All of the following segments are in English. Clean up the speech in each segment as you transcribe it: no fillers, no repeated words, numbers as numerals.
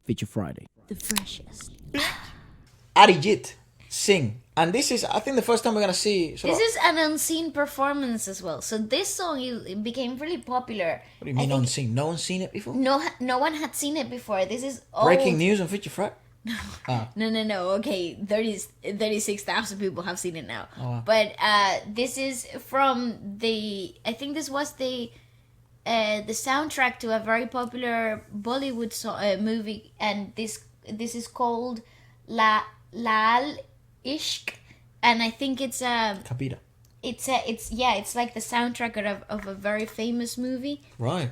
Feature Friday. The freshest. Arijit Singh. And this is, I think, the first time we're going to see... This is an unseen performance as well. So this song it became really popular. What do you mean unseen? No one's seen it before? No one had seen it before. This is old. Breaking news on Feature Friday? No. Okay, 36,000 people have seen it now. Oh, wow. But this is from I think this was the soundtrack to a very popular Bollywood movie, and this is called Laal, Ishq, and I think it's Kabira. It's like the soundtrack of a very famous movie Right.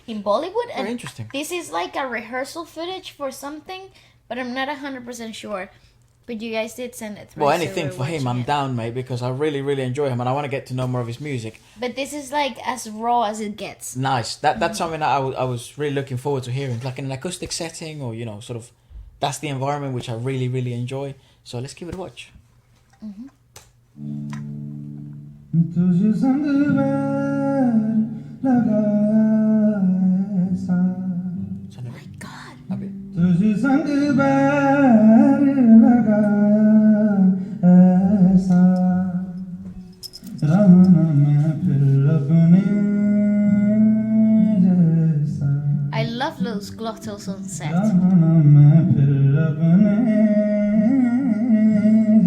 in Bollywood. Very And interesting. this is like a rehearsal footage for something, but I'm not 100% sure. But you guys did send it through. Well, so anything we're for him, watching I'm it. down, mate, because I really, really enjoy him and I want to get to know more of his music. But this is like as raw as it gets. Nice. That's something that I was really looking forward to hearing, like in an acoustic setting or, sort of, that's the environment which I really, really enjoy. So let's give it a watch. तुझे संग बैर लगाया ऐसा Sound a My bit- God. a bit. तुझे संग बैर लगाया ऐसा रहना मैं फिर अपने जैसा I love those glottals on set. रहना मैं फिर अपने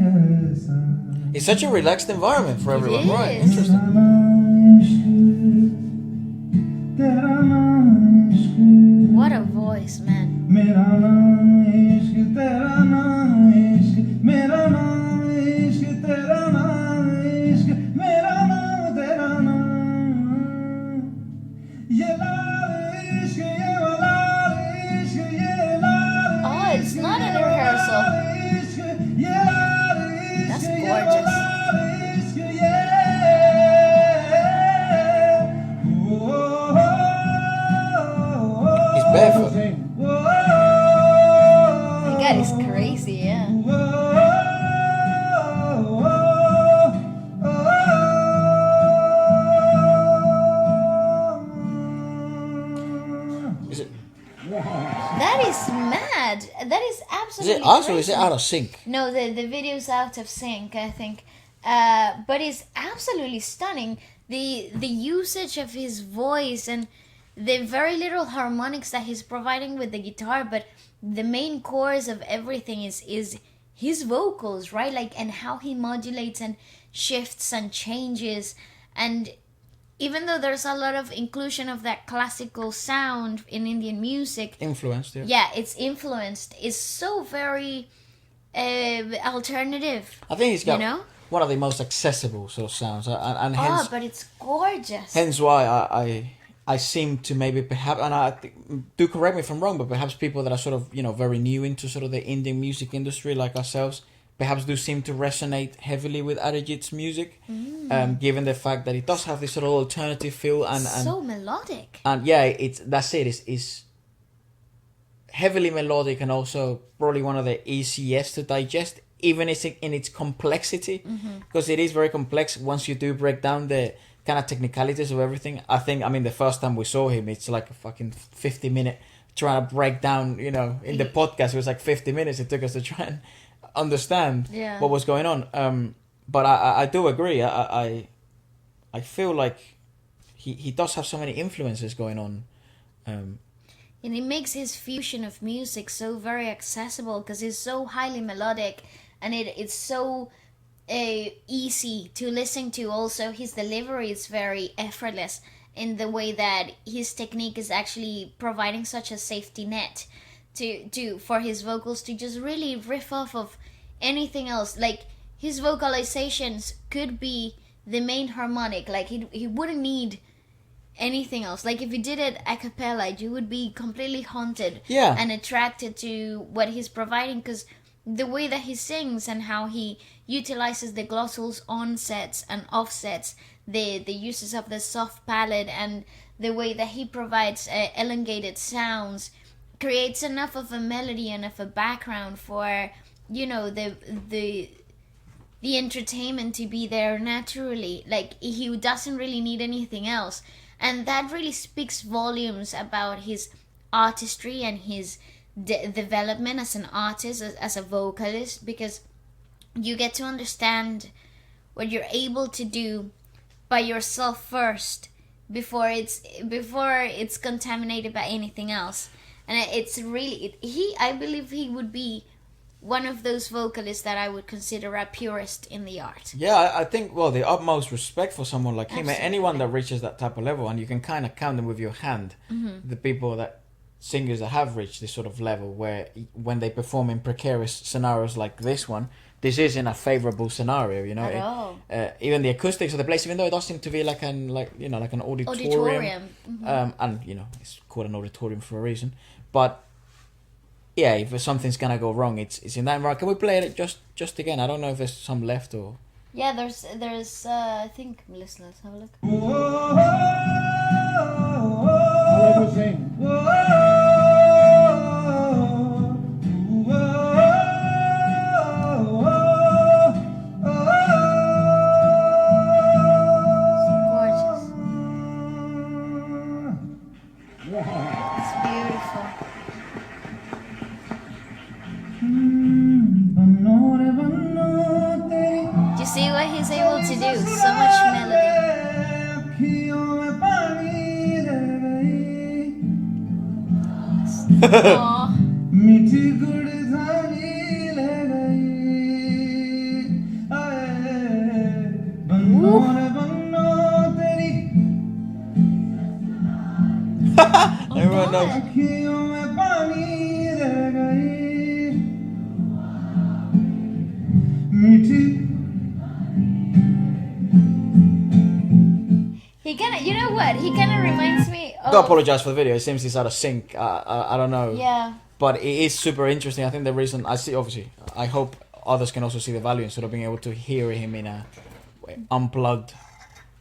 जैसा It's such a relaxed environment for everyone, right? is. Interesting. तेरा नाम इश्क What a voice, man. मेरा नाम इश्क तेरा नाम इश्क मेरा नाम इश्क तेरा नाम इश्क मेरा नाम तेरा नाम ये लाल इश्क ये लाल इश्क ये लाल Oh, it's not a rehearsal. इश्क ये लाल इश्क That's ये gorgeous. लाल इश्क ये He's barefoot. My God, it's crazy, yeah. Is it That is mad. That is is absolutely it us or crazy. is it out of sync? No, the video's out of sync, I think. But it's absolutely stunning. The usage of his voice and the very little harmonics that he's providing with the guitar, but the main chorus of everything is his vocals, right? Like, and how he modulates and shifts and changes. And even though there's a lot of inclusion of that classical sound in Indian music, Influenced, yeah. yeah, it's influenced. It's so very alternative. I think he's got You know? one of the most accessible sort of sounds, and Oh, hence, but it's gorgeous. hence why I seem to maybe perhaps, and do correct me if I'm wrong, but perhaps people that are sort of very new into sort of the Indian music industry like ourselves, perhaps do seem to resonate heavily with Arijit's music, given the fact that it does have this sort of alternative feel and So melodic. and yeah, it's heavily melodic and also probably one of the easiest to digest, even in its complexity, because it is very complex once you do break down the kind of technicalities of everything. I mean, the first time we saw him, it's like a fucking 50-minute trying to break down, in the podcast, it was like 50 minutes it took us to try and understand Yeah. what was going on. But I do agree. I feel like he does have so many influences going on. And it makes his fusion of music so very accessible because it's so highly melodic and it's so easy to listen to. Also, his delivery is very effortless in the way that his technique is actually providing such a safety net for his vocals to just really riff off of anything else. Like, his vocalizations could be the main harmonic. Like, he wouldn't need anything else. Like, if you did it a cappella, you would be completely haunted Yeah. and attracted to what he's providing, because the way that he sings and how he utilizes the glottals onsets and offsets, the uses of the soft palate and the way that he provides elongated sounds creates enough of a melody and of a background for the entertainment to be there naturally. Like, he doesn't really need anything else, and that really speaks volumes about his artistry and his development as an artist, as a vocalist, because you get to understand what you're able to do by yourself first before it's contaminated by anything else. And it's really I believe he would be one of those vocalists that I would consider a purist in the art. Yeah, I think, well, the utmost respect for someone like him. Absolutely. Anyone that reaches that type of level, and you can kind of count them with your hand, the people singers that have reached this sort of level where when they perform in precarious scenarios like this one, this isn't a favorable scenario, you know. At all. Even the acoustics of the place, even though it does seem to be like an auditorium. And you know, it's called an auditorium for a reason. But yeah, if something's gonna go wrong, it's in that environment. Can we play it just again? I don't know if there's some left or. Yeah, there's I think, let's have a look. I'll let you sing. Gorgeous. It's beautiful. Do you see what he's able to do? So much melody. Aww. मीठी गुड़धानी ले गई बन्नो रे बन्नो तेरी Everyone knows. अखियों में पानी रह गई मीठी He kind of, you know what? He kind of reminds me of. I apologize for the video. It seems it's out of sync. I don't know. Yeah. But it is super interesting. I think the reason I see, obviously, I hope others can also see the value in sort of being able to hear him in a unplugged.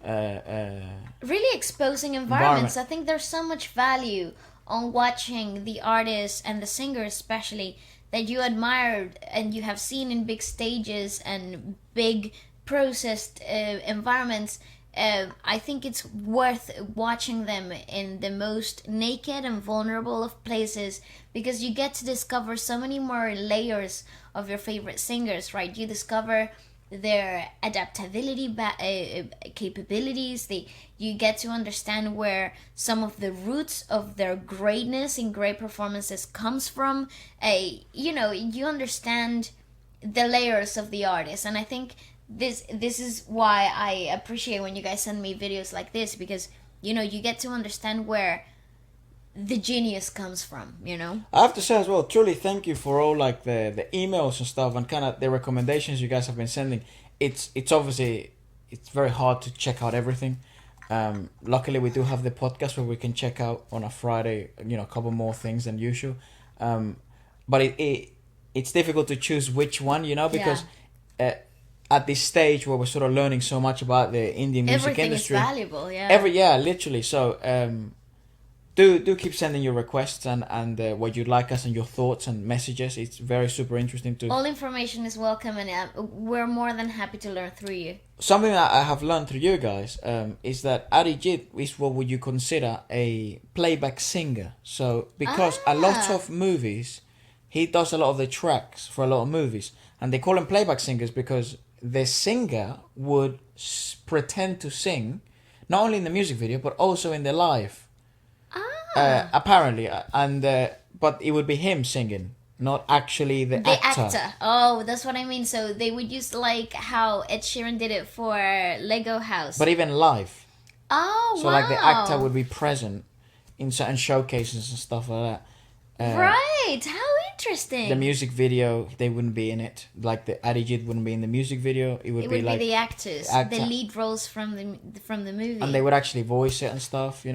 Really exposing environments. I think there's so much value on watching the artists and the singers, especially, that you admired and you have seen in big stages and big processed environments. I think it's worth watching them in the most naked and vulnerable of places, because you get to discover so many more layers of your favorite singers, right? You discover their adaptability capabilities. You get to understand where some of the roots of their greatness in great performances comes from. You understand the layers of the artist, and I think this is why I appreciate when you guys send me videos like this, because you get to understand where the genius comes from. I have to say as well, truly thank you for all like the emails and stuff and kind of the recommendations you guys have been sending. It's obviously it's very hard to check out everything. Luckily we do have the podcast where we can check out on a Friday, a couple more things than usual. But it's difficult to choose which one, because at this stage where we're sort of learning so much about the Indian music Everything industry. Everything is valuable, yeah. Literally. So do keep sending your requests and what you'd like us and your thoughts and messages. It's very super interesting to. All information is welcome, and we're more than happy to learn through you. Something that I have learned through you guys is that Arijit is what would you consider a playback singer. So because a lot of movies, he does a lot of the tracks for a lot of movies, and they call him playback singers because the singer would pretend to sing, not only in the music video but also in the live. Apparently, but it would be him singing, not actually the actor. Oh, that's what I mean. So they would use like how Ed Sheeran did it for Lego House. But even live. Oh, so wow. like the actor would be present in certain showcases and stuff like that. Right, how interesting. The music video, they wouldn't be in it. Like the Arijit wouldn't be in the music video. It would be like the actors, the lead roles from the movie, and they would actually voice it and stuff.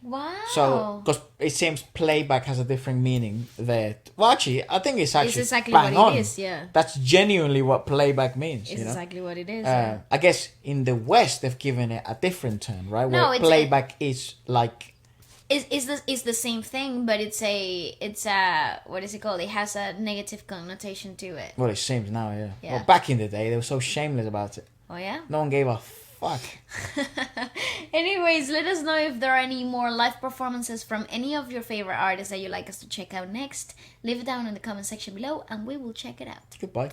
Wow. So, because it seems playback has a different meaning there. Well, actually, I think it's exactly bang what on. it is. Yeah. That's genuinely what playback means. It's exactly what it is. I guess in the West they've given it a different term, right? No, where playback is like. It's the same thing, but it's a what is it called? It has a negative connotation to it. Well, it seems now, yeah. Yeah. Well, back in the day, they were so shameless about it. Oh yeah. No one gave a fuck? Anyways, let us know if there are any more live performances from any of your favorite artists that you'd like us to check out next. Leave it down in the comment section below and we will check it out. Goodbye.